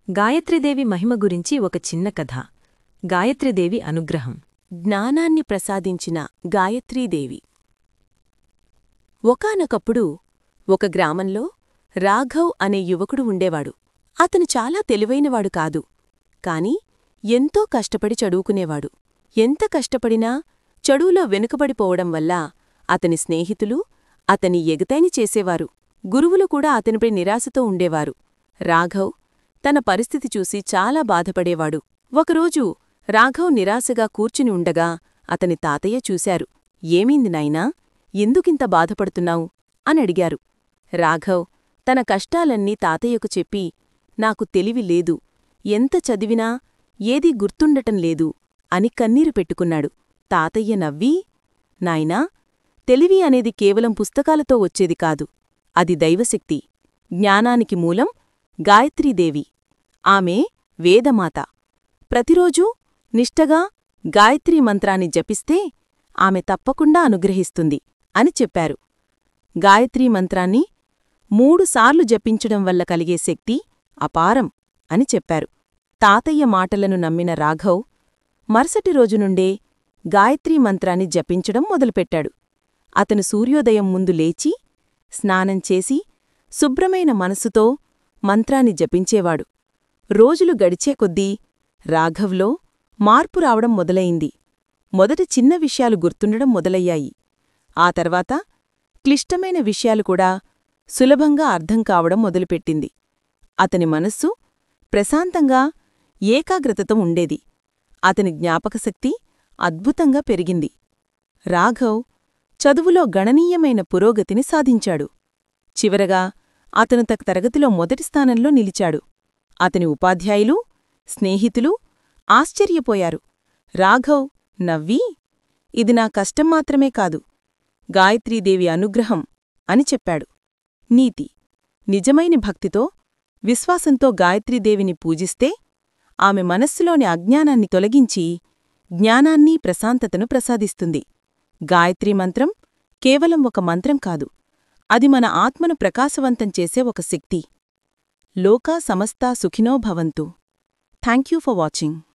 గాయత్రీదేవి మహిమ గురించి ఒక చిన్న కథ. గాయత్రీదేవి అనుగ్రహం. జ్ఞానాన్ని ప్రసాదించిన గాయత్రీదేవి. ఒకానొకప్పుడు ఒక గ్రామంలో రాఘవ్ అనే యువకుడు ఉండేవాడు. అతను చాలా తెలివైనవాడు కాదు, కాని ఎంతో కష్టపడి చదువుకునేవాడు. ఎంత కష్టపడినా చదువులో వెనుకబడిపోవడం వల్ల అతని స్నేహితులు అతని ఎగతాళి చేసేవారు. గురువులు కూడా అతనిపై నిరాశతో ఉండేవారు. రాఘవ్ తన పరిస్థితి చూసి చాలా బాధపడేవాడు. ఒకరోజు రాఘవ్ నిరాశగా కూర్చుని ఉండగా అతని తాతయ్య చూశారు. ఏమైంది నాయనా, ఎందుకింత బాధపడుతున్నావు అని అడిగారు. రాఘవ్ తన కష్టాలన్నీ తాతయ్యకు చెప్పి, నాకు తెలివి లేదు, ఎంత చదివినా ఏదీ గుర్తుండటం లేదు అని కన్నీరు పెట్టుకున్నాడు. తాతయ్య నవ్వి, నాయనా, తెలివి అనేది కేవలం పుస్తకాలతో వచ్చేది కాదు, అది దైవశక్తి. జ్ఞానానికి మూలం గాయత్రీదేవి. ఆమె వేదమాత. ప్రతిరోజూ నిష్టగా గాయత్రీ మంత్రాన్ని జపిస్తే ఆమె తప్పకుండా అనుగ్రహిస్తుంది అని చెప్పారు. గాయత్రీ మంత్రాన్ని 3 సార్లు జపించడం వల్ల కలిగే శక్తి అపారం అని చెప్పారు. తాతయ్య మాటలను నమ్మిన రాఘవ్ మరుసటి రోజునుండే గాయత్రీ మంత్రాన్ని జపించడం మొదలుపెట్టాడు. అతను సూర్యోదయం ముందు లేచి స్నానం చేసి శుభ్రమైన మనసుతో మంత్రాన్ని జపించేవాడు. రోజులు గడిచే కొద్దీ రాఘవ్లో మార్పు రావడం మొదలయింది. మొదట చిన్న విషయాలు గుర్తుండడం మొదలయ్యాయి. ఆ తర్వాత క్లిష్టమైన విషయాలు కూడా సులభంగా అర్థం కావడం మొదలుపెట్టింది. అతని మనస్సు ప్రశాంతంగా ఏకాగ్రతతో ఉండేది. అతని జ్ఞాపకశక్తి అద్భుతంగా పెరిగింది. రాఘవ్ చదువులో గణనీయమైన పురోగతిని సాధించాడు. చివరగా అతను తరగతిలో మొదటి స్థానంలో నిలిచాడు. అతని ఉపాధ్యాయులు, స్నేహితులు ఆశ్చర్యపోయారు. రాఘవ్ నవ్వి, ఇది నా కష్టం మాత్రమే కాదు, గాయత్రీదేవి అనుగ్రహం అని చెప్పాడు. నీతి: నిజమైన భక్తితో, విశ్వాసంతో గాయత్రీదేవిని పూజిస్తే ఆమె మనస్సులోని అజ్ఞానాన్ని తొలగించి జ్ఞానాన్ని, ప్రశాంతతను ప్రసాదిస్తుంది. గాయత్రీ మంత్రం కేవలం ఒక మంత్రం కాదు, అది మన ఆత్మను ప్రకాశవంతం చేసే ఒక శక్తి. లోకా సమస్తా సుఖినో భవంతు. Thank you for watching.